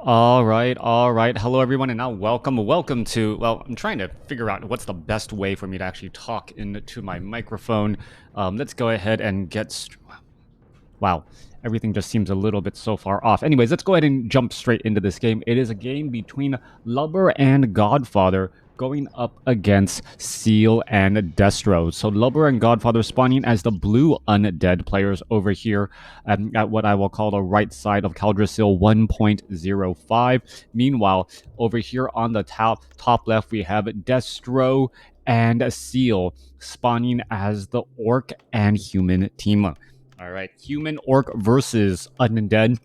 All right, all right. Hello, everyone, and now welcome to. Well, I'm trying to figure out what's the best way for me to actually talk into my microphone. Let's go ahead and wow, everything just seems a little bit so far off. Anyways, let's go ahead and jump straight into this game. It is a game between Lubber and GodFather going up against Seal and DesTr0. So Lubber and GodFather spawning as the blue undead players over here at what I will call the right side of Caldrasil 1.05. Meanwhile, over here on the top left, we have DesTr0 and Seal spawning as the orc and human team. All right, human orc versus undead.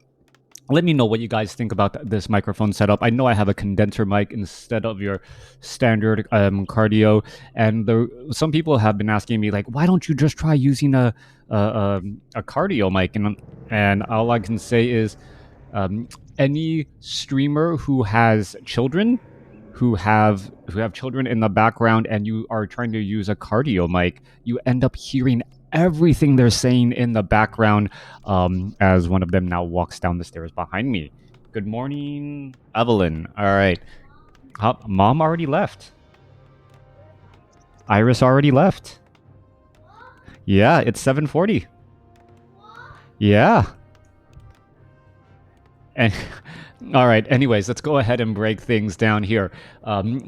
Let me know what you guys think about this microphone setup. I know I have a condenser mic instead of your standard cardio, and some people have been asking me like, why don't you just try using a cardio mic? And all I can say is, any streamer who has children, who have children in the background, and you are trying to use a cardio mic, you end up hearing everything they're saying in the background, as one of them now walks down the stairs behind me. Good morning, Evelyn. All right. Mom already left. Iris already left. Yeah, it's 7:40. Yeah. And all right. Anyways, let's go ahead and break things down here.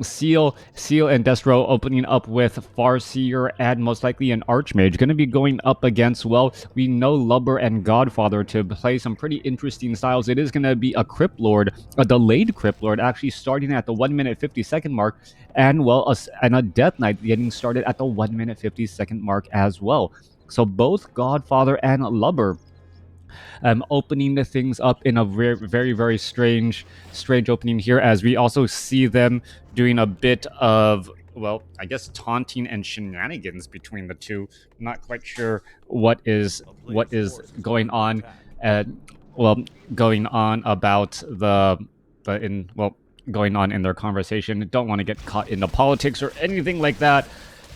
Seal and DesTr0 opening up with Farseer and most likely an Archmage. Going to be going up against, well, we know Lubber and GodFather to play some pretty interesting styles. It is going to be a Crypt Lord, a delayed Crypt Lord, actually starting at the 1 minute 50-second mark, and well, a Death Knight getting started at the 1 minute 50-second mark as well. So both GodFather and Lubber opening the things up in a very strange opening here, as we also see them doing a bit of, well, I guess taunting and shenanigans between the two. Not quite sure what is going on. Going on about going on in their conversation. Don't want to get caught into politics or anything like that.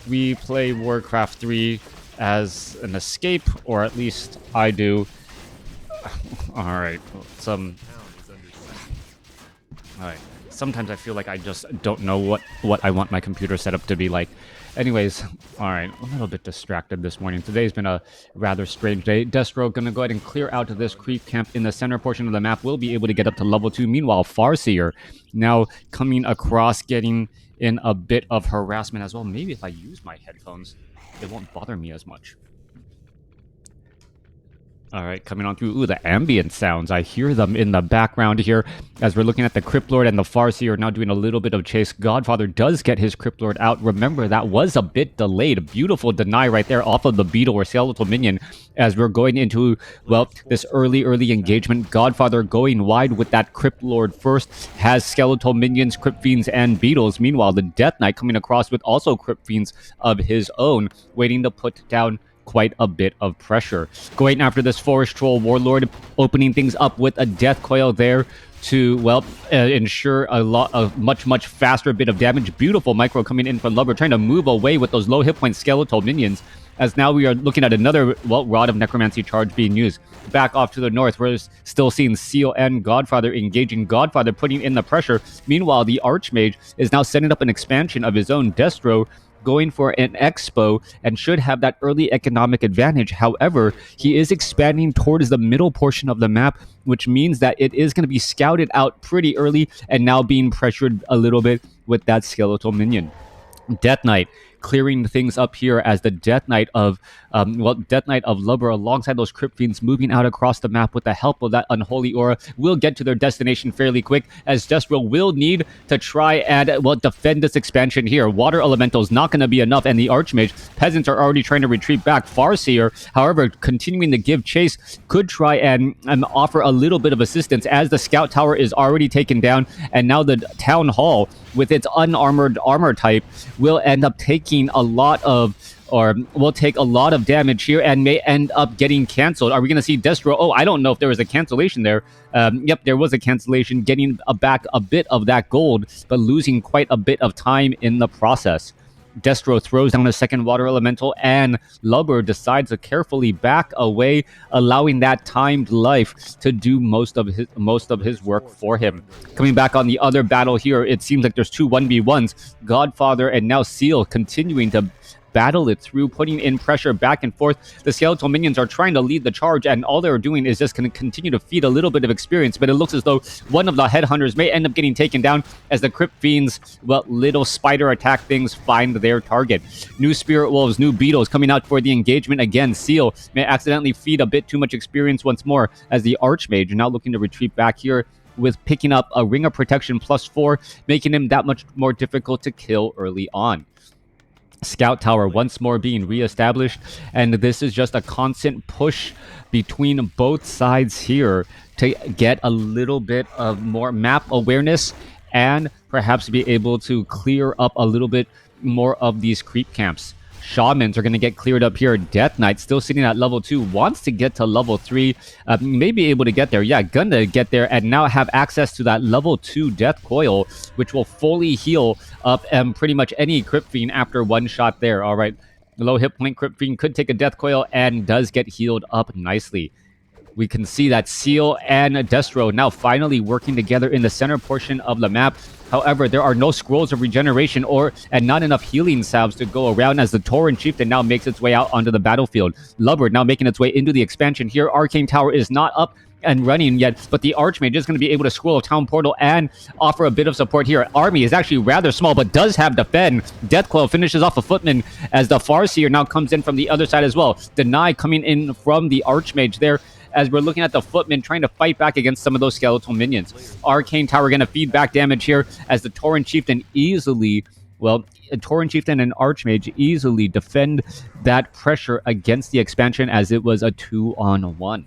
We play WarCraft 3 as an escape, or at least I do. All right. All right. Sometimes I feel like I just don't know what I want my computer setup to be like. Anyways, all right. A little bit distracted this morning. Today's been a rather strange day. DesTr0 gonna go ahead and clear out of this creep camp in the center portion of the map. We'll be able to get up to level 2. Meanwhile, Farseer now coming across, getting in a bit of harassment as well. Maybe if I use my headphones, it won't bother me as much. All right, coming on through. Ooh, the ambient sounds. I hear them in the background here as we're looking at the Crypt Lord and the Farseer now doing a little bit of chase. GodFather does get his Crypt Lord out. Remember, that was a bit delayed. A beautiful deny right there off of the beetle or skeletal minion as we're going into, well, this early engagement. GodFather going wide with that Crypt Lord first. Has skeletal minions, Crypt Fiends, and beetles. Meanwhile, the Death Knight coming across with also Crypt Fiends of his own, waiting to put down quite a bit of pressure. Going after this Forest Troll Warlord, opening things up with a Death Coil there to, well, ensure a much faster bit of damage. Beautiful micro coming in from Lubber, trying to move away with those low hit point skeletal minions, as now we are looking at another, well, Rod of Necromancy charge being used. Back off to the north, we're still seeing Seal and GodFather engaging. GodFather putting in the pressure. Meanwhile, the Archmage is now setting up an expansion of his own. DesTr0 going for an expo and should have that early economic advantage. However, he is expanding towards the middle portion of the map, which means that it is going to be scouted out pretty early and now being pressured a little bit with that skeletal minion. Death Knight clearing things up here as the Death Knight of Lubber alongside those Crypt Fiends moving out across the map with the help of that Unholy Aura will get to their destination fairly quick, as DesTr0 will need to try and, well, defend this expansion here. Water Elemental's not going to be enough, and the Archmage, peasants are already trying to retreat back. Farseer, however, continuing to give chase, could try and offer a little bit of assistance as the Scout Tower is already taken down, and now the Town Hall with its unarmored armor type will end up taking a lot of damage here and may end up getting canceled. Are we going to see DesTr0? Oh, I don't know if there was a cancellation there. Yep, there was a cancellation, getting back a bit of that gold, but losing quite a bit of time in the process. DesTr0 throws down a second water elemental, and Lubber decides to carefully back away, allowing that timed life to do most of his work for him. Coming back on the other battle here, it seems like there's two 1v1s. GodFather and now Seal continuing to battle it through, putting in pressure back and forth. The skeletal minions are trying to lead the charge, and all they're doing is just going to continue to feed a little bit of experience, but it looks as though one of the headhunters may end up getting taken down as the Crypt Fiends, well, little spider attack things find their target. New Spirit Wolves, new Beetles coming out for the engagement again. Seal may accidentally feed a bit too much experience once more as the Archmage now looking to retreat back here with picking up a Ring of Protection +4, making him that much more difficult to kill early on. Scout Tower once more being reestablished, and this is just a constant push between both sides here to get a little bit of more map awareness and perhaps be able to clear up a little bit more of these creep camps. Shamans are going to get cleared up here. Death Knight still sitting at level 2, wants to get to level 3, may be able to get there. Yeah, gonna get there and now have access to that level 2 Death Coil, which will fully heal up pretty much any Crypt Fiend after one shot there. All right, low hit point Crypt Fiend could take a Death Coil and does get healed up nicely. We can see that Seal and DesTr0 now finally working together in the center portion of the map. However, there are no scrolls of regeneration and not enough healing salves to go around as the Tauren Chieftain now makes its way out onto the battlefield. Lubber now making its way into the expansion here. Arcane Tower is not up and running yet, but the Archmage is going to be able to scroll a Town Portal and offer a bit of support here. Army is actually rather small, but does have defend. Death Coil finishes off a Footman as the Farseer now comes in from the other side as well. Deny coming in from the Archmage there, as we're looking at the Footman trying to fight back against some of those skeletal minions. Arcane Tower going to feed back damage here as the Tauren Chieftain easily, well, Tauren Chieftain and Archmage easily defend that pressure against the expansion as it was a 2-on-1.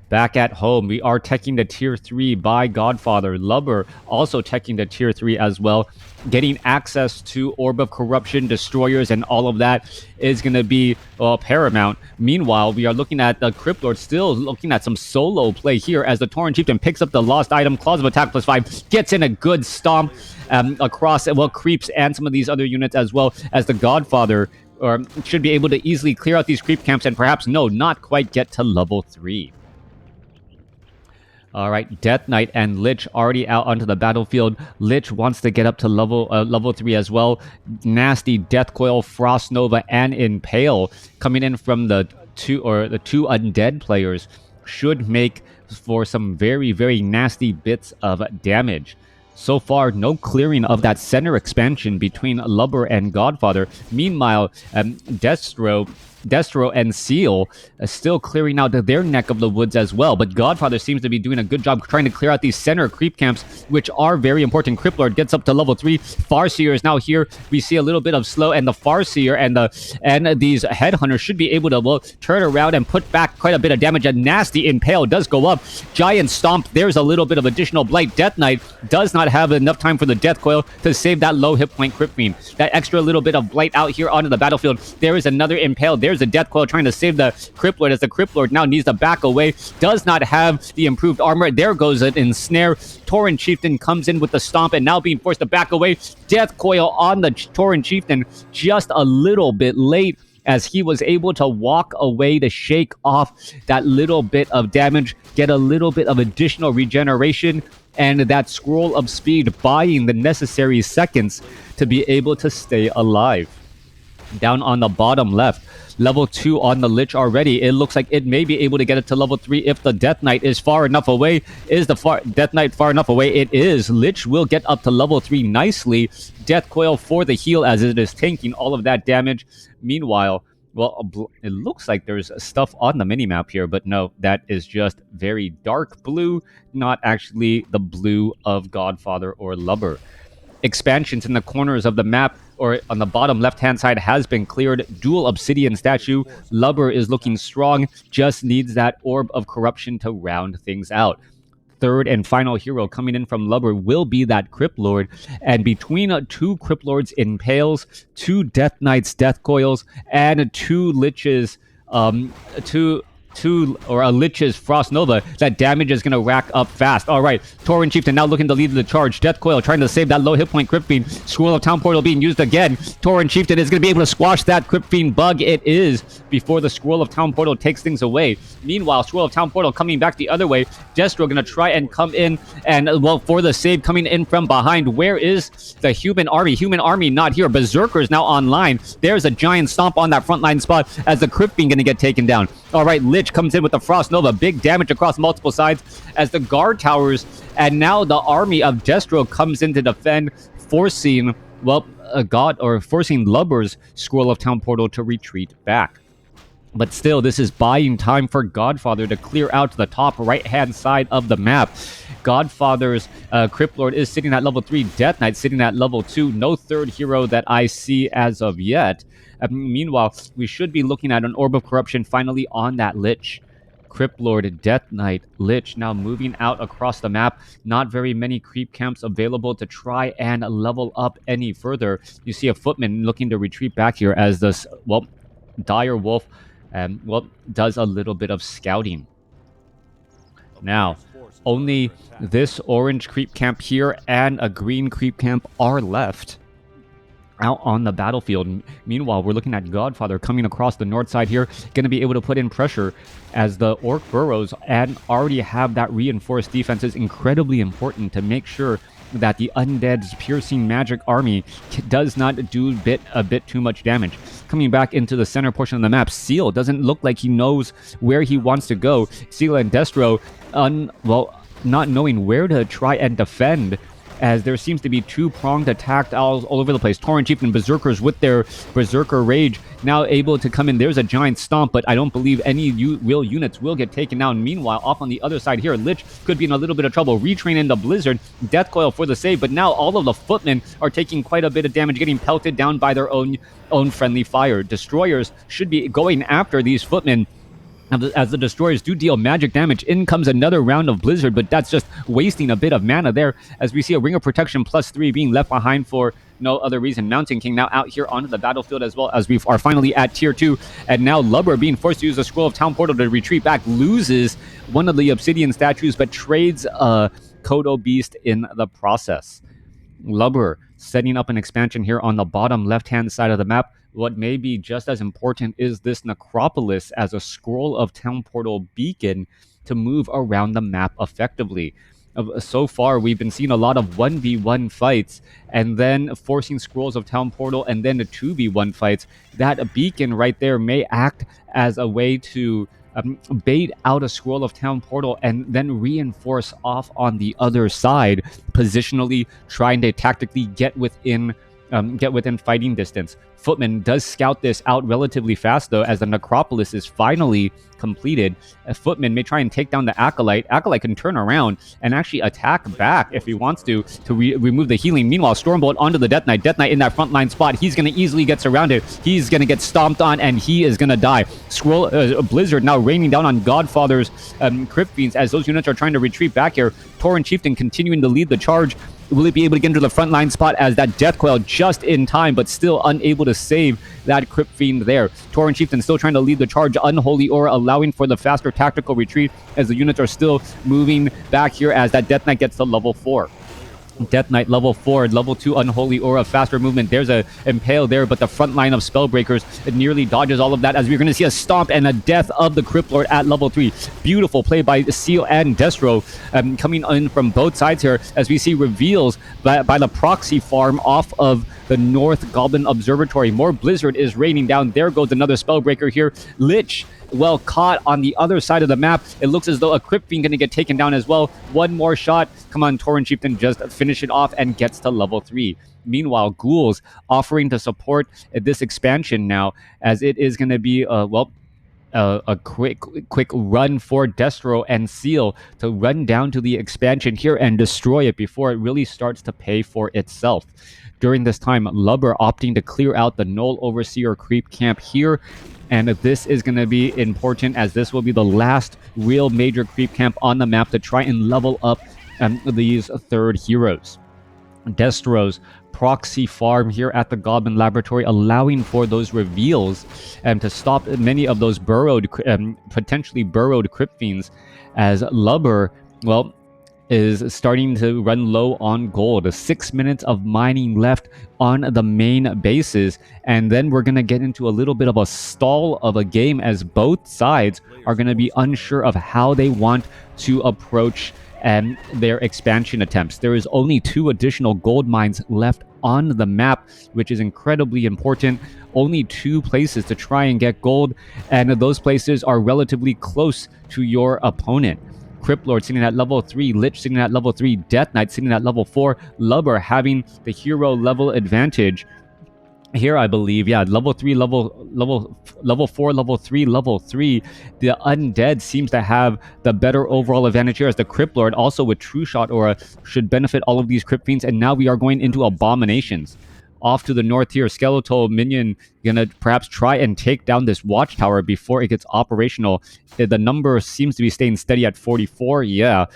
Back at home, we are teching the tier 3 by GodFather. Lubber also teching the tier 3 as well. Getting access to Orb of Corruption, Destroyers, and all of that is going to be paramount. Meanwhile, we are looking at the Crypt Lord still looking at some solo play here as the Tauren Chieftain picks up the lost item, Claws of Attack +5, gets in a good stomp across, well, creeps and some of these other units as well as the GodFather should be able to easily clear out these creep camps and perhaps, no, not quite get to level 3. All right, Death Knight and Lich already out onto the battlefield. Lich wants to get up to level 3 as well. Nasty Death Coil, Frost Nova, and Impale coming in from the two undead players should make for some very, very nasty bits of damage. So far, no clearing of that center expansion between Lubber and GodFather. Meanwhile, DesTr0 and Seal still clearing out their neck of the woods as well. But GodFather seems to be doing a good job trying to clear out these center creep camps, which are very important. Crypt Lord gets up to level 3. Farseer is now here. We see a little bit of slow, and the Farseer and these headhunters should be able to, well, turn around and put back quite a bit of damage. A nasty Impale does go up. Giant Stomp. There's a little bit of additional blight. Death Knight does not have enough time for the Death Coil to save that low hit point Crypt Fiend. That extra little bit of blight out here onto the battlefield. There is another Impale. There's a Death Coil trying to save the Crypt Lord as the Crypt Lord now needs to back away. Does not have the improved armor. There goes an ensnare. Tauren Chieftain comes in with the stomp and now being forced to back away. Death Coil on the Tauren Chieftain just a little bit late as he was able to walk away to shake off that little bit of damage, get a little bit of additional regeneration, and that scroll of speed buying the necessary seconds to be able to stay alive. Down on the bottom left, level 2 on the Lich already. It looks like it may be able to get it to level 3 if the Death Knight is far enough away. Is the Death Knight far enough away? It is. Lich will get up to level 3 nicely. Death Coil for the heal as it is tanking all of that damage. Meanwhile, well, it looks like there's stuff on the minimap here, but no, that is just very dark blue, not actually the blue of GodFather or Lubber. Expansions in the corners of the map or on the bottom left-hand side has been cleared. Dual Obsidian statue. Lubber is looking strong, just needs that Orb of Corruption to round things out. Third and final hero coming in from Lubber will be that Crypt Lord. And between 2 Crypt Lords Impales, 2 Death Knights Death Coils, and 2 Liches, 2 a Lich's Frost Nova, that damage is going to rack up fast. All right, Tauren Chieftain now looking to lead the charge. Death Coil trying to save that low hit point Crypt Fiend. Scroll of Town Portal being used again. Tauren Chieftain is going to be able to squash that Crypt Fiend bug. It is, before the Scroll of Town Portal takes things away. Meanwhile, Scroll of Town Portal coming back the other way. DesTr0 going to try and come in, and, well, for the save coming in from behind. Where is the human army? Human army not here. Berserker's now online. There's a giant stomp on that frontline spot as the Crypt Fiend going to get taken down. All right, Lich comes in with the Frost Nova. Big damage across multiple sides as the guard towers, and now the army of DesTr0 comes in to defend, forcing, well, forcing Lubber's Scroll of Town Portal to retreat back. But still, this is buying time for GodFather to clear out to the top right-hand side of the map. GodFather's Crypt Lord is sitting at level 3. Death Knight sitting at level 2. No third hero that I see as of yet. Meanwhile, we should be looking at an Orb of Corruption finally on that Lich. Crypt Lord, Death Knight, Lich now moving out across the map. Not very many creep camps available to try and level up any further. You see a Footman looking to retreat back here as this, well, Dire Wolf, does a little bit of scouting. Now, only this orange creep camp here and a green creep camp are left out on the battlefield. Meanwhile, we're looking at GodFather coming across the north side here, going to be able to put in pressure as the Orc burrows and already have that reinforced defense. Is incredibly important to make sure that the Undead's piercing magic army does not do a bit too much damage. Coming back into the center portion of the map, Seal doesn't look like he knows where he wants to go. Seal and DesTr0, not knowing where to try and defend, as there seems to be two-pronged attack all over the place. Tauren Chieftain and Berserkers with their Berserker Rage now able to come in. There's a giant stomp, but I don't believe any real units will get taken down. Meanwhile, off on the other side here, Lich could be in a little bit of trouble. Retrain into Blizzard, Death Coil for the save, but now all of the Footmen are taking quite a bit of damage, getting pelted down by their own friendly fire. Destroyers should be going after these Footmen, as the Destroyers do deal magic damage. In comes another round of Blizzard, but that's just wasting a bit of mana there, as we see a Ring of Protection +3 being left behind for no other reason. Mountain King now out here onto the battlefield, as well as we are finally at tier 2, and now Lubber being forced to use the Scroll of Town Portal to retreat back, loses one of the Obsidian statues, but trades a Kodo Beast in the process. Lubber setting up an expansion here on the bottom left-hand side of the map. What may be just as important is this Necropolis as a Scroll of Town Portal beacon to move around the map effectively. So far, we've been seeing a lot of 1v1 fights, and then forcing Scrolls of Town Portal, and then 2v1 fights. That beacon right there may act as a way to bait out a Scroll of Town Portal and then reinforce off on the other side, positionally trying to tactically get within fighting distance. Footman does scout this out relatively fast, though, as the Necropolis is finally completed. Footman may try and take down the Acolyte. Acolyte can turn around and actually attack back if he wants to remove the healing. Meanwhile, Stormbolt onto the Death Knight. Death Knight in that frontline spot. He's going to easily get surrounded. He's going to get stomped on, and he is going to die. Blizzard now raining down on GodFather's Crypt Fiends as those units are trying to retreat back here. Tauren Chieftain continuing to lead the charge. Will it be able to get into the frontline spot as that Death Coil just in time, but still unable to save that Crypt Fiend there? Tauren Chieftain still trying to lead the charge. Unholy Aura allowing for the faster tactical retreat as the units are still moving back here as that Death Knight gets to level 4. Death Knight level 4, level 2 Unholy Aura, faster movement. There's a Impale there, but the front line of Spellbreakers nearly dodges all of that, as we're going to see a stomp and a death of the Crypt Lord at level 3. Beautiful play by Seal and DesTr0 coming in from both sides here, as we see reveals by the proxy farm off of the North Goblin Observatory. More Blizzard is raining down. There goes another Spellbreaker here. Lich, well caught on the other side of the map. It looks as though a Crypt Fiend going to get taken down as well. One more shot. Come on, Tauren Chieftain, just finish it off and gets to level 3. Meanwhile, Ghouls offering to support this expansion now, as it is going to be, a quick run for DesTr0 and Seal to run down to the expansion here and destroy it before it really starts to pay for itself. During this time, Lubber opting to clear out the Null Overseer creep camp here, and this is going to be important, as this will be the last real major creep camp on the map to try and level up these third heroes. DesTr0's proxy farm here at the Goblin Laboratory, allowing for those reveals and to stop many of those potentially burrowed Crypt Fiends, as Lubber, well, is starting to run low on gold. 6 minutes of mining left on the main bases, and then we're going to get into a little bit of a stall of a game as both sides are going to be unsure of how they want to approach their expansion attempts. There is only 2 additional gold mines left on the map, which is incredibly important. Only 2 places to try and get gold, and those places are relatively close to your opponent. Cryptlord sitting at level 3, Lich sitting at level 3, Death Knight sitting at level 4, Lubber having the hero level advantage here, I believe. Yeah, level 3, level 4, level 3, level 3. The Undead seems to have the better overall advantage here, as the Cryptlord, also with True Shot Aura, should benefit all of these Crypt Fiends. And now we are going into Abominations. Off to the north here, Skeletal Minion gonna perhaps try and take down this watchtower before it gets operational. The number seems to be staying steady at 44. Yeah,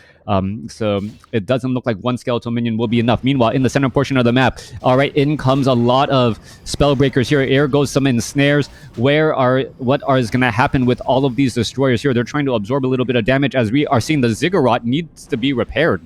so it doesn't look like 1 Skeletal Minion will be enough. Meanwhile, in the center portion of the map, all right, in comes a lot of Spellbreakers here. Here goes some ensnares. What is gonna happen with all of these destroyers here? They're trying to absorb a little bit of damage, as we are seeing the Ziggurat needs to be repaired.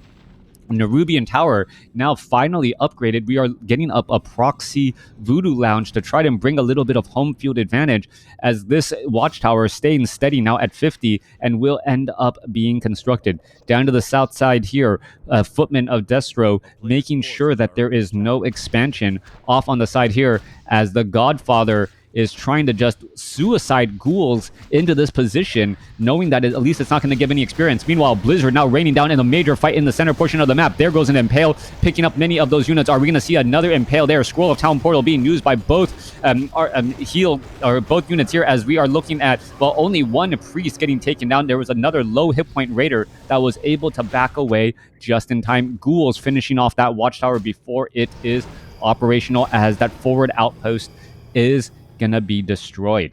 Nerubian Tower now finally upgraded. We are getting up a proxy Voodoo Lounge to try to bring a little bit of home field advantage, as this watchtower is staying steady now at 50 and will end up being constructed. Down to the south side here, Footman of DesTr0 making sure that there is no expansion off on the side here, as the GodFather is trying to just suicide ghouls into this position, knowing that at least it's not going to give any experience. Meanwhile, Blizzard now raining down in a major fight in the center portion of the map. There goes an Impale, picking up many of those units. Are we going to see another Impale there? Scroll of Town Portal being used by both both units here, as we are looking at, well, only 1 priest getting taken down. There was another low hit point raider that was able to back away just in time. Ghouls finishing off that watchtower before it is operational, as that forward outpost is gonna be destroyed.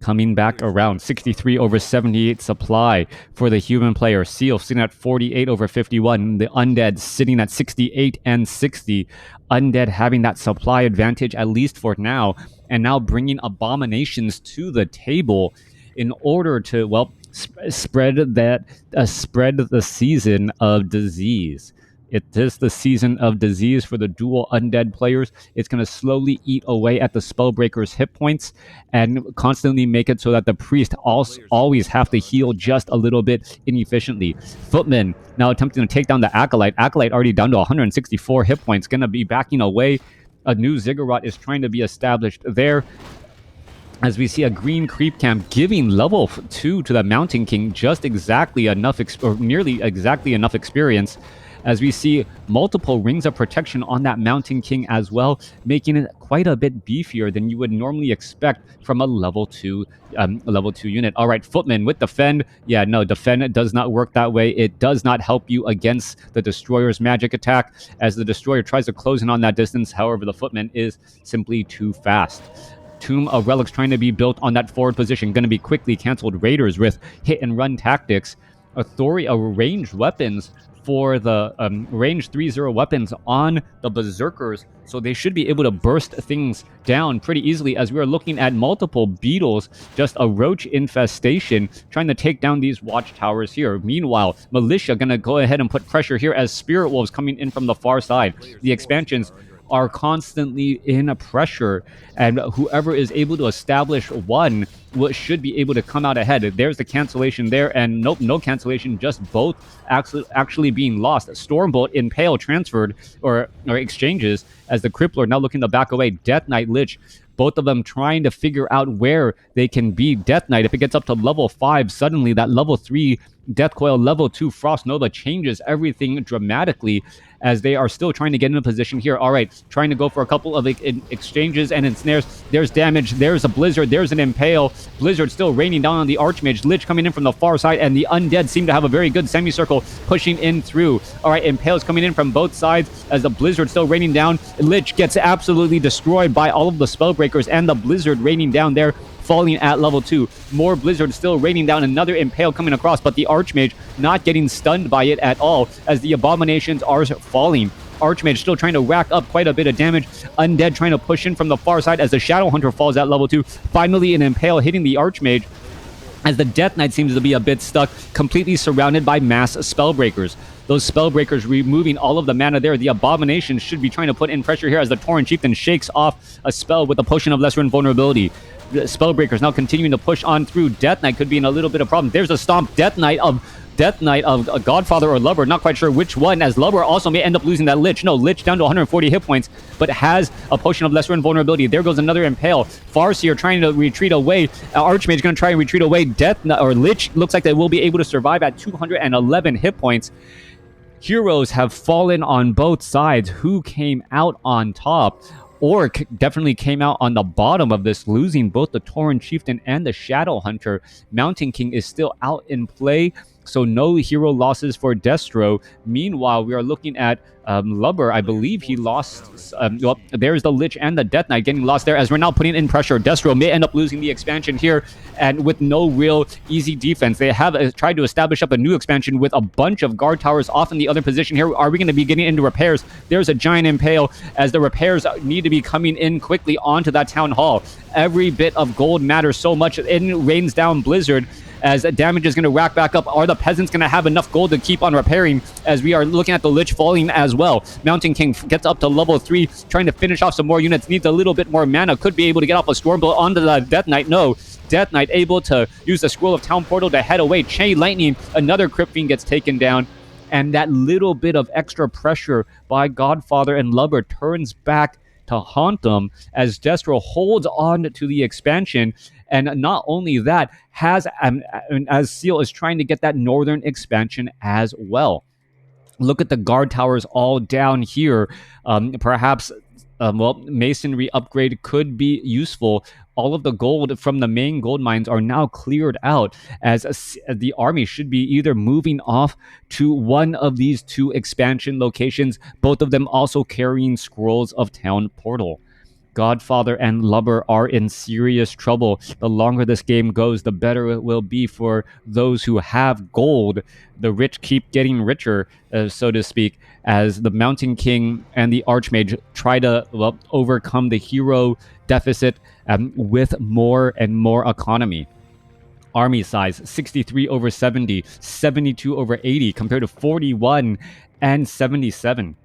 Coming back around, 63 over 78 supply for the human player. Seal sitting at 48 over 51. The Undead sitting at 68 and 60. Undead having that supply advantage, at least for now, and now bringing Abominations to the table in order to, well, spread the season of disease. It is the season of disease for the dual undead players. It's going to slowly eat away at the Spellbreaker's hit points and constantly make it so that the priest always have to heal just a little bit inefficiently. Footman now attempting to take down the Acolyte. Acolyte already down to 164 hit points, going to be backing away. A new Ziggurat is trying to be established there, as we see a green creep camp giving level 2 to the Mountain King just exactly enough, or nearly exactly enough experience, as we see multiple rings of protection on that Mountain King as well, making it quite a bit beefier than you would normally expect from a level 2 unit. All right, Footman with Defend. Yeah, no, Defend does not work that way. It does not help you against the Destroyer's magic attack, as the Destroyer tries to close in on that distance. However, the Footman is simply too fast. Tomb of Relics trying to be built on that forward position, going to be quickly canceled. Raiders with hit and run tactics. Authority ranged weapons for the range 3-0 weapons on the Berserkers, so they should be able to burst things down pretty easily, as we are looking at multiple beetles, just a roach infestation trying to take down these watchtowers here. Meanwhile, Militia gonna go ahead and put pressure here as Spirit Wolves coming in from the far side. The expansions are constantly in pressure, and whoever is able to establish one should be able to come out ahead. There's the cancellation there, and nope, no cancellation, just both actually being lost. Stormbolt, Impale transferred or exchanges, as the Crippler now looking to back away. Death Knight, Lich, both of them trying to figure out where they can be. Death Knight, if it gets up to level 5, suddenly that level 3 Death Coil, level 2 Frost Nova changes everything dramatically, as they are still trying to get in a position here. All right, trying to go for a couple of exchanges and ensnares. There's damage. There's a Blizzard. There's an Impale. Blizzard still raining down on the Archmage. Lich coming in from the far side, and the Undead seem to have a very good semicircle pushing in through. All right, Impale's coming in from both sides, as the Blizzard still raining down. Lich gets absolutely destroyed by all of the Spellbreakers, and the Blizzard raining down there, falling at level 2. More Blizzard still raining down. Another Impale coming across, but the Archmage not getting stunned by it at all, as the Abominations are falling. Archmage still trying to rack up quite a bit of damage. Undead trying to push in from the far side as the Shadow Hunter falls at level 2. Finally, an Impale hitting the Archmage, as the Death Knight seems to be a bit stuck, completely surrounded by mass Spellbreakers. Those Spellbreakers removing all of the mana there. The Abomination should be trying to put in pressure here as the Tauren Chieftain shakes off a spell with a Potion of Lesser Invulnerability. The Spellbreakers now continuing to push on through. Death Knight could be in a little bit of problem. There's a Stomp. Death Knight of GodFather or Lubber, not quite sure which one, as Lubber also may end up losing that Lich. No, Lich down to 140 hit points, but has a Potion of Lesser Invulnerability. There goes another Impale. Farseer trying to retreat away. Archmage going to try and retreat away. Lich looks like they will be able to survive at 211 hit points. Heroes have fallen on both sides. Who came out on top? Orc definitely came out on the bottom of this, losing both the Tauren Chieftain and the Shadow Hunter. Mountain King is still out in play, so no hero losses for DesTr0. Meanwhile, we are looking at Lubber. I believe he lost. Well, there's the Lich and the Death Knight getting lost there, as we're now putting in pressure. DesTr0 may end up losing the expansion here, and with no real easy defense. They have tried to establish up a new expansion with a bunch of guard towers off in the other position here. Are we going to be getting into repairs? There's a giant Impale, as the repairs need to be coming in quickly onto that town hall. Every bit of gold matters so much. It rains down Blizzard, as damage is going to rack back up. Are the peasants going to have enough gold to keep on repairing, as we are looking at the Lich falling as well? Mountain King gets up to level 3, trying to finish off some more units. Needs a little bit more mana. Could be able to get off a Stormbolt onto the Death Knight. No. Death Knight able to use the Scroll of Town Portal to head away. Chain Lightning. Another Crypt Fiend gets taken down. And that little bit of extra pressure by GodFather and Lubber turns back to haunt them, as DesTr0 holds on to the expansion. And not only that, has as Seal is trying to get that northern expansion as well. Look at the guard towers all down here. Perhaps, masonry upgrade could be useful. All of the gold from the main gold mines are now cleared out, as the army should be either moving off to one of these two expansion locations, both of them also carrying scrolls of town portal. GodFather and Lubber are in serious trouble. The longer this game goes, the better it will be for those who have gold. The rich keep getting richer, so to speak, as the Mountain King and the Archmage try to overcome the hero deficit with more and more economy. Army size, 63 over 70, 72 over 80, compared to 41 and 77.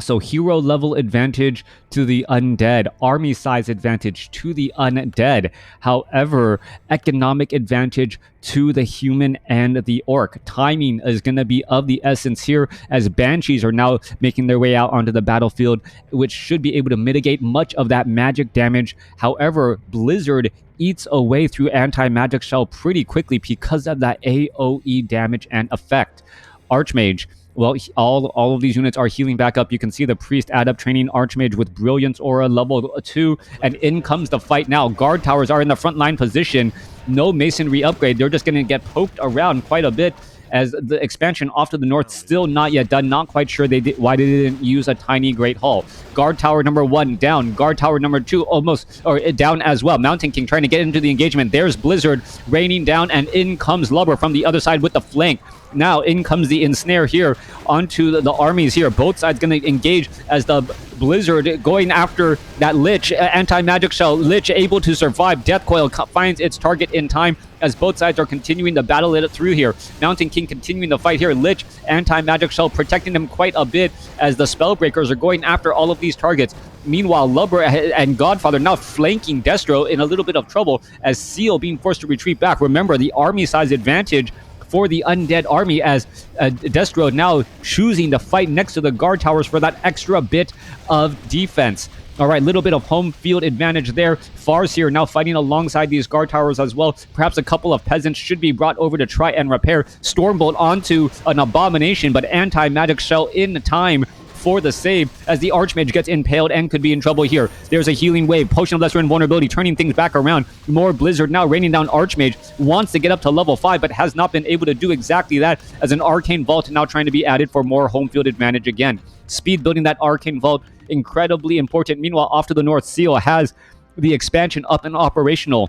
So hero level advantage to the undead, army size advantage to the undead. However, economic advantage to the human and the orc. Timing is going to be of the essence here, as banshees are now making their way out onto the battlefield, which should be able to mitigate much of that magic damage. However, Blizzard eats away through anti-magic shell pretty quickly because of that AoE damage and effect. Archmage, well, all of these units are healing back up. You can see the Priest add up training Archmage with Brilliance Aura level 2, and in comes the fight now. Guard towers are in the front line position. No Masonry upgrade. They're just going to get poked around quite a bit, as the expansion off to the north still not yet done. Not quite sure why they didn't use a tiny Great Hall. Guard tower number 1 down. Guard tower number 2 almost down as well. Mountain King trying to get into the engagement. There's Blizzard raining down, and in comes Lubber from the other side with the flank. Now in comes the ensnare here onto the armies here. Both sides going to engage, as the Blizzard going after that Lich. Anti-magic shell. Lich able to survive. Death Coil finds its target in time, as both sides are continuing to battle it through here. Mountain King continuing the fight here. Lich, anti-magic shell protecting them quite a bit, as the Spellbreakers are going after all of these targets. Meanwhile, Lubber and GodFather now flanking DesTr0 in a little bit of trouble, as Seal being forced to retreat back. Remember, the army size advantage for the undead army, as DesTr0 now choosing to fight next to the guard towers for that extra bit of defense. All right, little bit of home field advantage there. Farseer now fighting alongside these guard towers as well. Perhaps a couple of peasants should be brought over to try and repair. Stormbolt onto an Abomination, but anti-magic shell in time for the save, as the Archmage gets impaled and could be in trouble here. There's a healing wave. Potion of Lesser Invulnerability turning things back around. More Blizzard now raining down. Archmage wants to get up to level 5, but has not been able to do exactly that, as an Arcane Vault now trying to be added for more home field advantage again. Speed building that Arcane Vault, incredibly important. Meanwhile, off to the north, Seal has the expansion up and operational.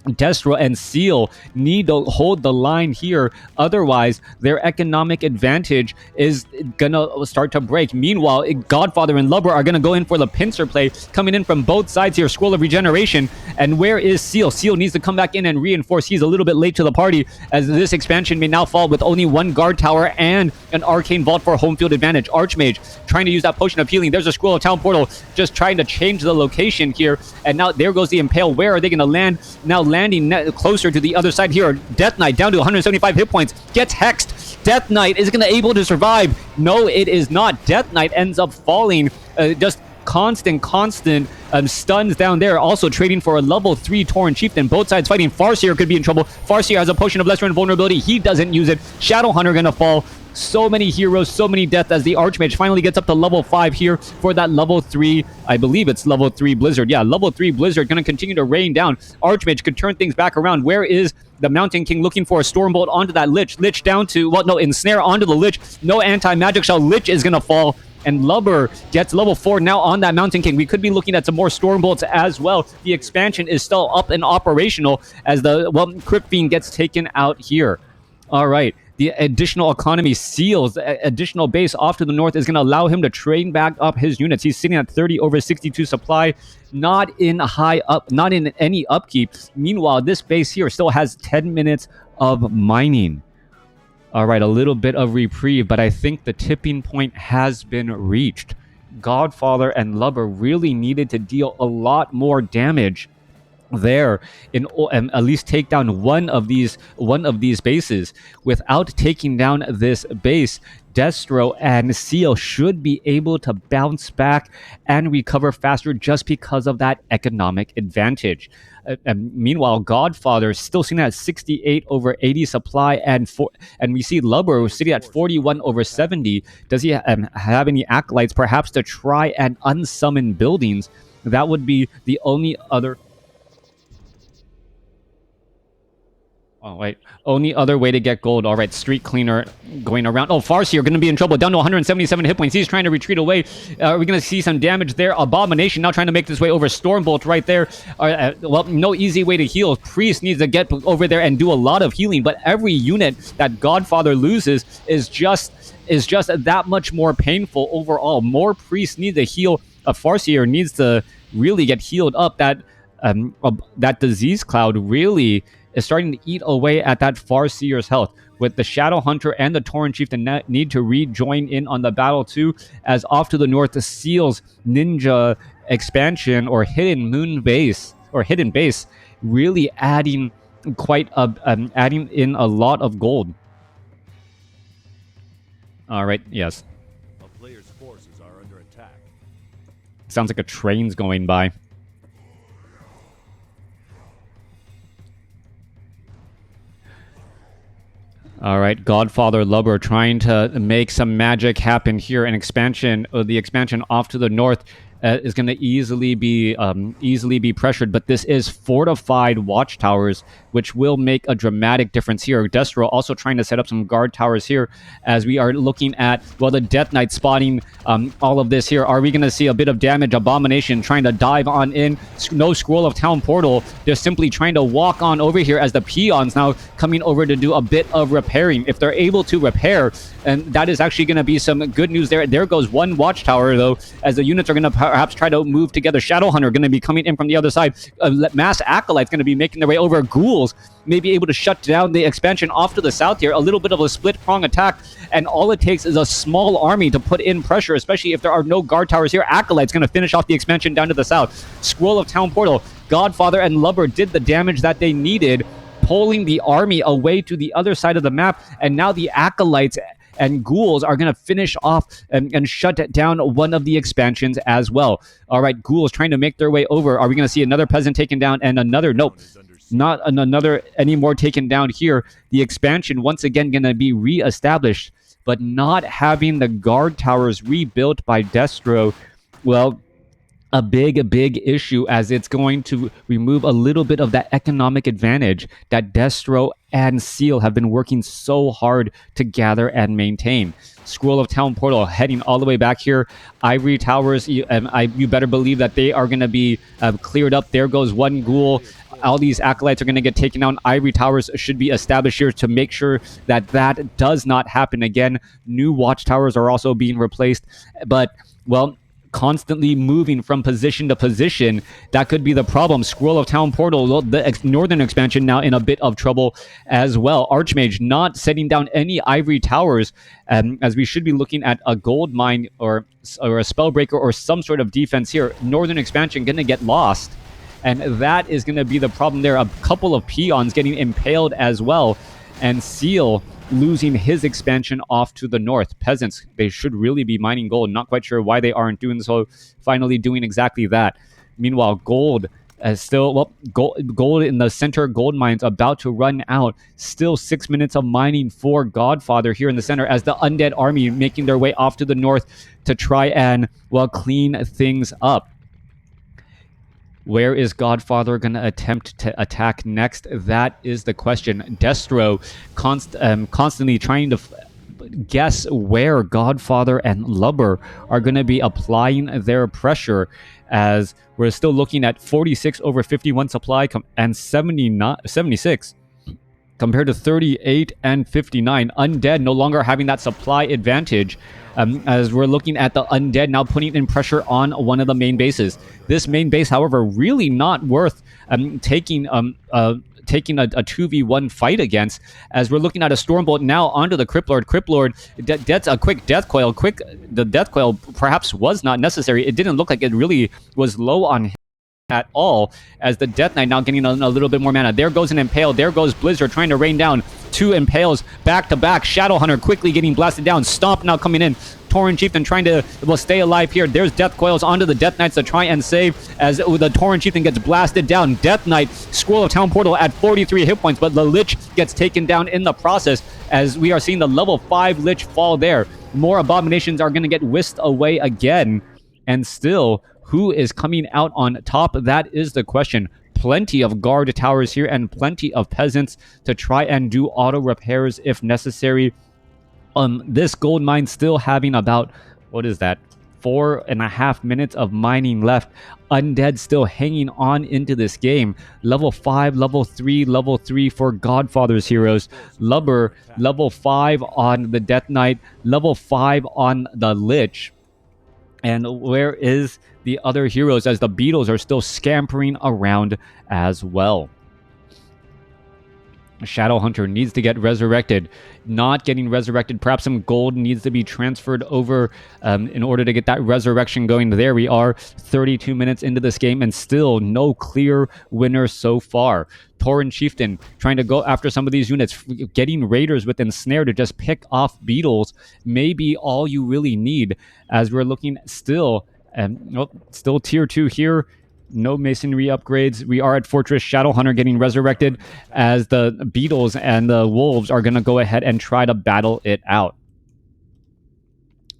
DesTr0 and Seal need to hold the line here. Otherwise, their economic advantage is gonna start to break. Meanwhile, GodFather and Lubber are gonna go in for the pincer play, coming in from both sides here. Scroll of Regeneration. And where is Seal? Seal needs to come back in and reinforce. He's a little bit late to the party, as this expansion may now fall with only one guard tower and an arcane vault for home field advantage. Archmage trying to use that potion of healing. There's a Scroll of Town Portal, just trying to change the location here. And now there goes the Impale. Where are they gonna land? Now landing closer to the other side here. Death Knight down to 175 hit points. Gets hexed. Death Knight is going to able to survive. No, it is not. Death Knight ends up falling. Just constant stuns down there. Also trading for a level 3 Tauren Chieftain. Both sides fighting. Farseer could be in trouble. Farseer has a potion of lesser invulnerability. He doesn't use it. Shadowhunter going to fall. So many heroes, so many deaths as the Archmage finally gets up to level 5 here for that level 3. I believe it's level 3 Blizzard. Yeah, level 3 Blizzard going to continue to rain down. Archmage could turn things back around. Where is the Mountain King looking for a Stormbolt onto that Lich? Lich down to, well, no, Ensnare onto the Lich. No anti-magic shell. Lich is going to fall. And Lubber gets level 4 now on that Mountain King. We could be looking at some more Stormbolts as well. The expansion is still up and operational as the, well, Crypt Fiend gets taken out here. All right. The additional economy Seals additional base off to the north is going to allow him to train back up his units. He's sitting at 30 over 62 supply, not in any upkeep. Meanwhile, this base here still has 10 minutes of mining. All right, a little bit of reprieve, but I think the tipping point has been reached. GodFather and Lubber really needed to deal a lot more damage there and at least take down one of these bases. Without taking down this base, DesTr0 and Seal should be able to bounce back and recover faster just because of that economic advantage. Meanwhile, GodFather still sitting at 68 over 80 supply, and we see Lubber sitting at 41 over 70. Does he have any acolytes perhaps to try and unsummon buildings? That would be the only other only other way to get gold. All right, Street Cleaner going around. Oh, Farseer going to be in trouble. Down to 177 hit points. He's trying to retreat away. Are we going to see some damage there? Abomination now trying to make this way over. Stormbolt right there. Well, no easy way to heal. Priest needs to get over there and do a lot of healing, but every unit that GodFather loses is just that much more painful overall. More Priests need to heal. A Farseer needs to really get healed up. That disease cloud really is starting to eat away at that Farseer's health. With the Shadowhunter and the Tauren Chieftain need to rejoin in on the battle too, as off to the north, the Seals Ninja expansion or Hidden Moon base or Hidden base really adding in a lot of gold. All right, yes. A player's forces are under attack. Sounds like a train's going by. All right, GodFather Lubber trying to make some magic happen here. An expansion, the expansion off to the north is going to easily be pressured, but this is fortified watchtowers, which will make a dramatic difference here. DesTr0 also trying to set up some guard towers here as we are looking at, well, the Death Knight spotting all of this here. Are we going to see a bit of damage? Abomination trying to dive on in. No Scroll of Town Portal. They're simply trying to walk on over here as the peons now coming over to do a bit of repairing. If they're able to repair, and that is actually going to be some good news there. There goes one watchtower, though, as the units are going to perhaps try to move together. Shadowhunter going to be coming in from the other side. Mass Acolytes going to be making their way over. Ghouls may be able to shut down the expansion off to the south here. A little bit of a split-prong attack, and all it takes is a small army to put in pressure, especially if there are no guard towers here. Acolytes going to finish off the expansion down to the south. Scroll of Town Portal. GodFather and Lubber did the damage that they needed, pulling the army away to the other side of the map, and now the Acolytes and Ghouls are going to finish off and shut down one of the expansions as well. All right, Ghouls trying to make their way over. Are we going to see another peasant taken down and another? Nope. Not another anymore taken down here. The expansion once again going to be reestablished, but not having the guard towers rebuilt by DesTr0, well, a big issue, as it's going to remove a little bit of that economic advantage that DesTr0 and Seal have been working so hard to gather and maintain. Scroll of Town Portal heading all the way back here. Ivory Towers, you better believe that they are going to be cleared up. There goes one ghoul. All these acolytes are going to get taken down. Ivory Towers should be established here to make sure that that does not happen again. New watchtowers are also being replaced, but, well, constantly moving from position to position, that could be the problem. Scroll of Town Portal, the northern expansion, now in a bit of trouble as well. Archmage not setting down any ivory towers, as we should be looking at a gold mine or a spellbreaker or some sort of defense here. Northern expansion gonna get lost, and that is gonna be the problem there. A couple of peons getting impaled as well, and Seal losing his expansion off to the north. Peasants, they should really be mining gold. Not quite sure why they aren't doing so. Finally doing exactly that. Meanwhile, gold still, well, gold in the center gold mines about to run out. Still 6 minutes of mining for GodFather here in the center, as the undead army making their way off to the north to try and, well, clean things up. Where is GodFather going to attempt to attack next? That is the question. DesTr0 constantly trying to guess where GodFather and Lubber are going to be applying their pressure, as we're still looking at 46 over 51 supply and 76 compared to 38 and 59. Undead no longer having that supply advantage, as we're looking at the undead now putting in pressure on one of the main bases. This main base, however, really not worth taking a 2v1 fight against, as we're looking at a Stormbolt now onto the Cryptlord. Cryptlord gets a quick Death Coil. The Death Coil perhaps was not necessary. It didn't look like it really was low on him at all, as the Death Knight now getting a little bit more mana. There goes an Impale. There goes Blizzard trying to rain down two Impales back to back. Shadowhunter quickly getting blasted down. Stomp now coming in. Tauren Chieftain trying to, well, stay alive here. There's Death Coils onto the Death Knights to try and save, as the Tauren Chieftain gets blasted down. Death Knight, Scroll of Town Portal at 43 hit points, but the Lich gets taken down in the process, as we are seeing the level 5 Lich fall there. More Abominations are going to get whisked away again, and still, who is coming out on top? That is the question. Plenty of guard towers here and plenty of peasants to try and do auto repairs if necessary. This gold mine still having about, what is that, 4.5 minutes of mining left. Undead still hanging on into this game. Level 5, level 3 for GodFather's heroes. Lubber, level 5 on the Death Knight, level 5 on the Lich. And where is the other heroes, as the beetles are still scampering around as well? Shadowhunter needs to get resurrected. Not getting resurrected. Perhaps some gold needs to be transferred over in order to get that resurrection going. There we are, 32 minutes into this game, and still no clear winner so far. Tauren Chieftain trying to go after some of these units. Getting raiders with Ensnare to just pick off beetles may be all you really need, as we're looking still, still tier 2 here. No masonry upgrades. We are at Fortress. Shadowhunter getting resurrected, as the beetles and the wolves are going to go ahead and try to battle it out.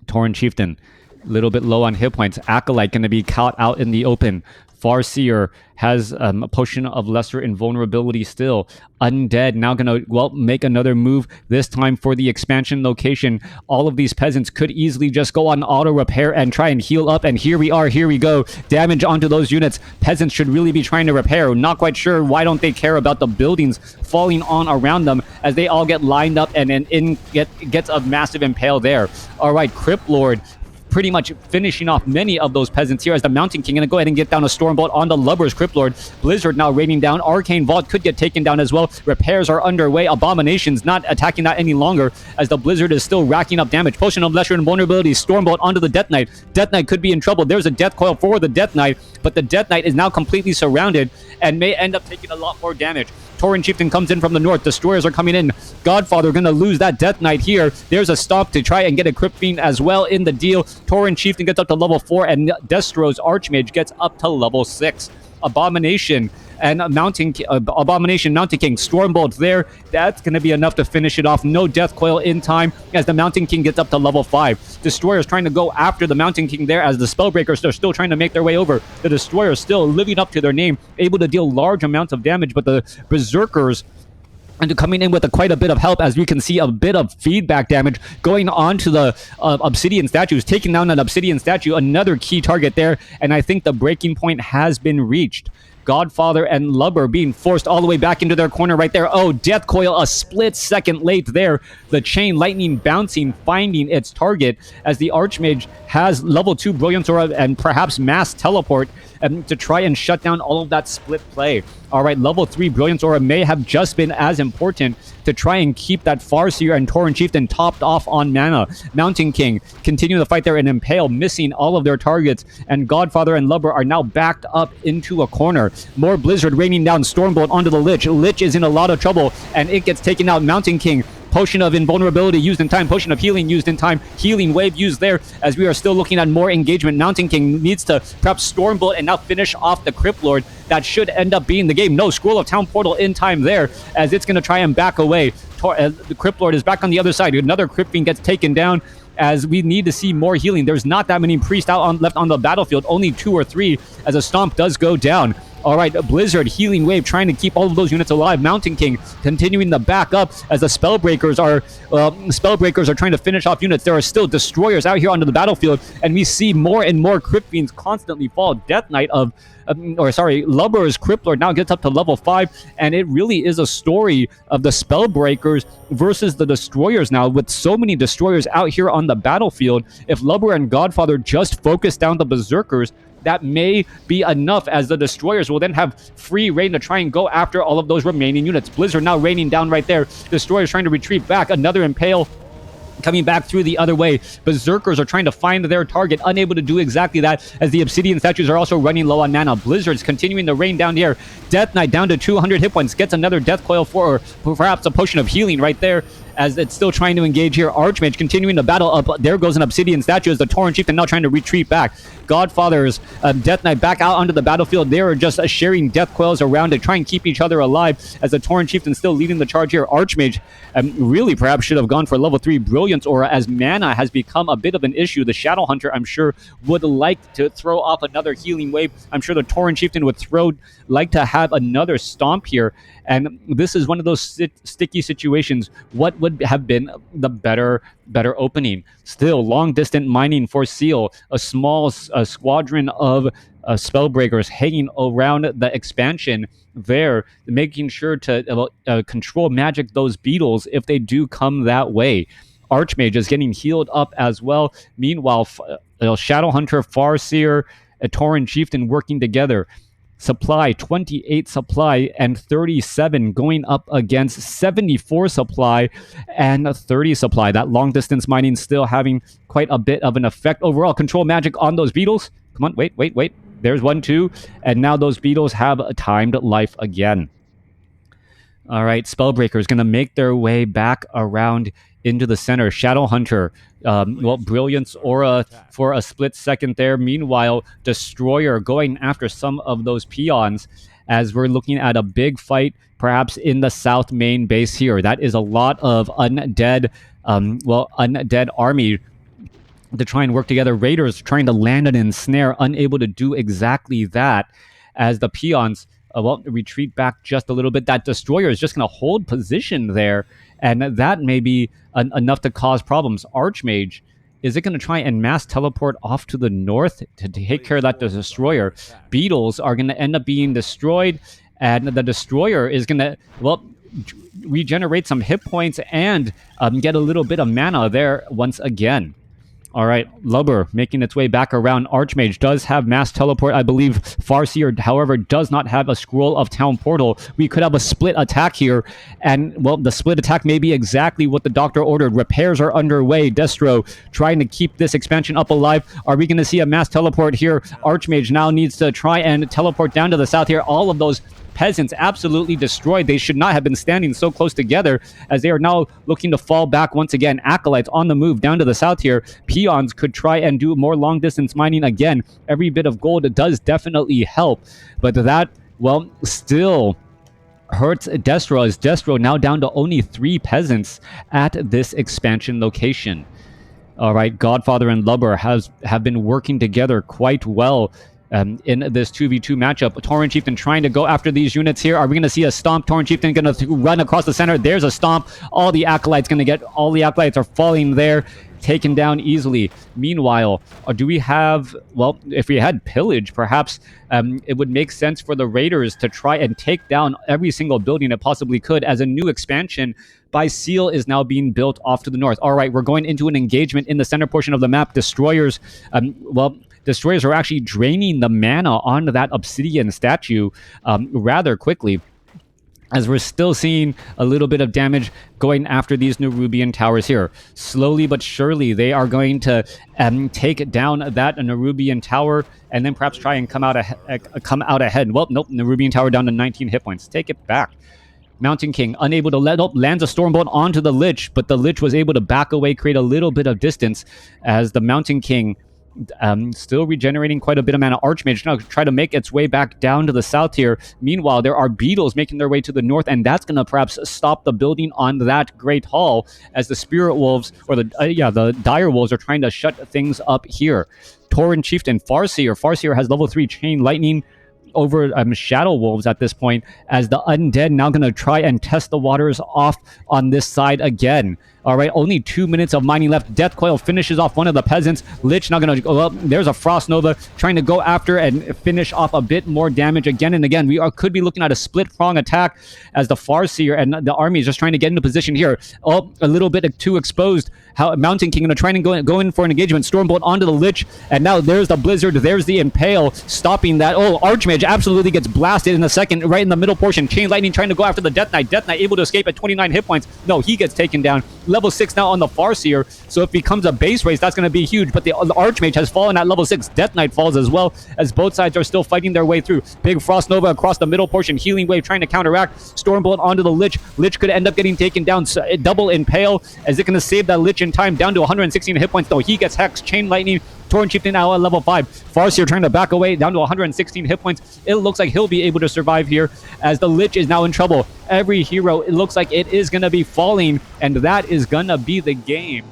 Tauren Chieftain, a little bit low on hit points. Acolyte going to be caught out in the open. Farseer has a potion of lesser invulnerability still. Undead now going to, well, make another move, this time for the expansion location. All of these peasants could easily just go on auto repair and try and heal up, and here we are, here we go. Damage onto those units. Peasants should really be trying to repair. Not quite sure why don't they care about the buildings falling on around them, as they all get lined up and then gets a massive impale there. All right, Cryptlord pretty much finishing off many of those peasants here, as the Mountain King going to go ahead and get down a Stormbolt on the Lubber's Cryptlord. Blizzard now raining down. Arcane Vault could get taken down as well. Repairs are underway. Abominations not attacking that any longer, as the Blizzard is still racking up damage. Potion of Lesser Invulnerability. Stormbolt onto the Death Knight. Death Knight could be in trouble. There's a Death Coil for the Death Knight, but the Death Knight is now completely surrounded and may end up taking a lot more damage. Tauren Chieftain comes in from the north. Destroyers are coming in. GodFather going to lose that Death Knight here. There's a Stomp to try and get a Crypt Fiend as well in the deal. Tauren Chieftain gets up to level 4, and DesTr0's Archmage gets up to level 6. Abomination and Abomination, Mountain King, Stormbolt there. That's going to be enough to finish it off. No Death Coil in time as the Mountain King gets up to level 5. Destroyer's trying to go after the Mountain King there as the Spellbreakers are still trying to make their way over. The Destroyer still living up to their name, able to deal large amounts of damage, but the Berserkers and coming in with quite a bit of help, as we can see a bit of feedback damage going on to the Obsidian statues, taking down an Obsidian statue, another key target there, and I think the breaking point has been reached. GodFather and Lubber being forced all the way back into their corner right there. Oh, Death Coil a split second late there. The Chain Lightning bouncing, finding its target as the Archmage has level 2 Brilliance Aura and perhaps Mass Teleport to try and shut down all of that split play. All right, level 3 Brilliance Aura may have just been as important to try and keep that Farseer and Tauren Chieftain topped off on mana. Mountain King continuing the fight there and Impale, missing all of their targets, and GodFather and Lubber are now backed up into a corner. More Blizzard raining down Stormbolt onto the Lich. Lich is in a lot of trouble, and it gets taken out. Mountain King, Potion of Invulnerability used in time, Potion of Healing used in time, Healing Wave used there, as we are still looking at more engagement. Mountain King needs to perhaps Stormbolt and now finish off the Crypt Lord. That should end up being the game. No, Scroll of Town Portal in time there, as it's going to try and back away. The Crypt Lord is back on the other side. Another Crypt Fiend gets taken down, as we need to see more healing. There's not that many priests left on the battlefield, only 2 or 3, as a Stomp does go down. All right, Blizzard, Healing Wave, trying to keep all of those units alive. Mountain King continuing the back up as the Spellbreakers are trying to finish off units. There are still Destroyers out here onto the battlefield, and we see more and more Crypt Fiends constantly fall. Death Knight Lubber's Crypt Lord now gets up to level 5, and it really is a story of the Spellbreakers versus the Destroyers now, with so many Destroyers out here on the battlefield. If Lubber and GodFather just focus down the Berserkers, that may be enough, as the Destroyers will then have free reign to try and go after all of those remaining units. Blizzard now raining down right there. Destroyers trying to retreat back. Another Impale coming back through the other way. Berserkers are trying to find their target, unable to do exactly that, as the Obsidian statues are also running low on mana. Blizzard's continuing to rain down here. Death Knight down to 200 hit points, gets another Death Coil or perhaps a Potion of Healing right there, as it's still trying to engage here. Archmage continuing to battle up. There goes an Obsidian statue as the Tauren Chieftain now trying to retreat back. GodFather's Death Knight back out onto the battlefield. They are just sharing Death Coils around to try and keep each other alive, as the Tauren Chieftain still leading the charge here. Archmage really perhaps should have gone for level 3 Brilliance Aura, as mana has become a bit of an issue. The Shadowhunter, I'm sure, would like to throw off another Healing Wave. I'm sure the Tauren Chieftain would like to have another Stomp here, and this is one of those sticky situations. What would have been the better opening? Still, long distance mining for Seal, a small squadron of Spellbreakers hanging around the expansion there, making sure to control magic those beetles if they do come that way. Archmage is getting healed up as well. Meanwhile, Shadowhunter, Farseer, Tauren Chieftain working together. Supply, 28 supply and 37 going up against 74 supply and 30 supply. That long distance mining still having quite a bit of an effect. Overall, control magic on those beetles. Come on, wait. There's 1, 2, and now those beetles have a timed life again. All right, Spellbreakers going to make their way back around into the center. Shadowhunter, Brilliance Aura for a split second there. Meanwhile, Destroyer going after some of those peons, as we're looking at a big fight perhaps in the south main base here. That is a lot of undead army to try and work together. Raiders trying to land an ensnare, unable to do exactly that, as the peons retreat back just a little bit. That Destroyer is just going to hold position there, and that may be enough to cause problems. Archmage, is it going to try and mass teleport off to the north to take care of that Destroyer? Beetles are going to end up being destroyed, and the Destroyer is going to, regenerate some hit points and get a little bit of mana there once again. All right, Lubber making its way back around. Archmage does have mass teleport, I believe. Farseer, however, does not have a Scroll of Town Portal. We could have a split attack here, and, the split attack may be exactly what the doctor ordered. Repairs are underway. DesTr0 trying to keep this expansion up alive. Are we going to see a mass teleport here? Archmage now needs to try and teleport down to the south here. All of those peasants absolutely destroyed. They should not have been standing so close together, as they are now looking to fall back once again. Acolytes on the move down to the south here. Peons could try and do more long distance mining again. Every bit of gold does definitely help, but that well, still hurts DesTr0, as DesTr0 now down to only 3 peasants at this expansion location. All right, GodFather and Lubber have been working together quite well in this 2v2 matchup. Tauren Chieftain trying to go after these units here. Are we going to see a stomp? Tauren Chieftain going to run across the center. There's a stomp. All the acolytes are falling there, taken down easily. Meanwhile, do we have, well, if we had pillage, perhaps it would make sense for the raiders to try and take down every single building it possibly could, as a new expansion by Seal is now being built off to the north. All right, we're going into an engagement in the center portion of the map. Destroyers, Destroyers are actually draining the mana onto that obsidian statue rather quickly, as we're still seeing a little bit of damage going after these Nerubian towers here. Slowly but surely, they are going to take down that Nerubian tower and then perhaps try and come out ahead. Well, nope, Nerubian tower down to 19 hit points. Take it back. Mountain King unable to lands a Stormbolt onto the Lich, but the Lich was able to back away, create a little bit of distance, as the Mountain King still regenerating quite a bit of mana. Archmage now try to make its way back down to the south here. Meanwhile, there are beetles making their way to the north, and that's going to perhaps stop the building on that Great Hall, as the Spirit Wolves, or the Dire Wolves, are trying to shut things up here. Tauren Chieftain, Farseer has level 3 Chain Lightning over Shadow Wolves at this point, as the Undead now going to try and test the waters off on this side again. All right, only 2 minutes of mining left. Death Coil finishes off one of the peasants. Lich now going to go up. There's a Frost Nova trying to go after and finish off a bit more damage again and again. We could be looking at a split prong attack, as the Farseer and the army is just trying to get into position here. Oh, a little bit too exposed. How Mountain King going to try and go in for an engagement. Stormbolt onto the Lich, and now there's the Blizzard. There's the Impale, stopping that. Oh, Archmage absolutely gets blasted in a second, right in the middle portion. Chain Lightning trying to go after the Death Knight. Death Knight able to escape at 29 hit points. No, he gets taken down. Level 6 now on the Farseer, so if it becomes a base race, that's going to be huge. But the Archmage has fallen at level 6. Death Knight falls as well, as both sides are still fighting their way through. Big Frost Nova across the middle portion. Healing Wave trying to counteract. Stormbolt onto the Lich. Lich could end up getting taken down. Double Impale. Is it going to save that Lich in time? Down to 116 hit points, though. He gets Hex. Chain Lightning. Tauren Chieftain now at level 5. Farseer trying to back away, down to 116 hit points. It looks like he'll be able to survive here, as the Lich is now in trouble. Every hero, it looks like it is going to be falling, and that is going to be the game.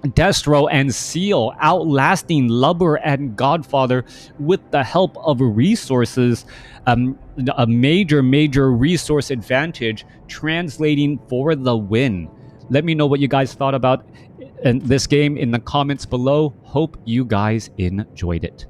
DesTr0 and Seal outlasting Lubber and GodFather with the help of resources. A major resource advantage translating for the win. Let me know what you guys thought about this game in the comments below. Hope you guys enjoyed it.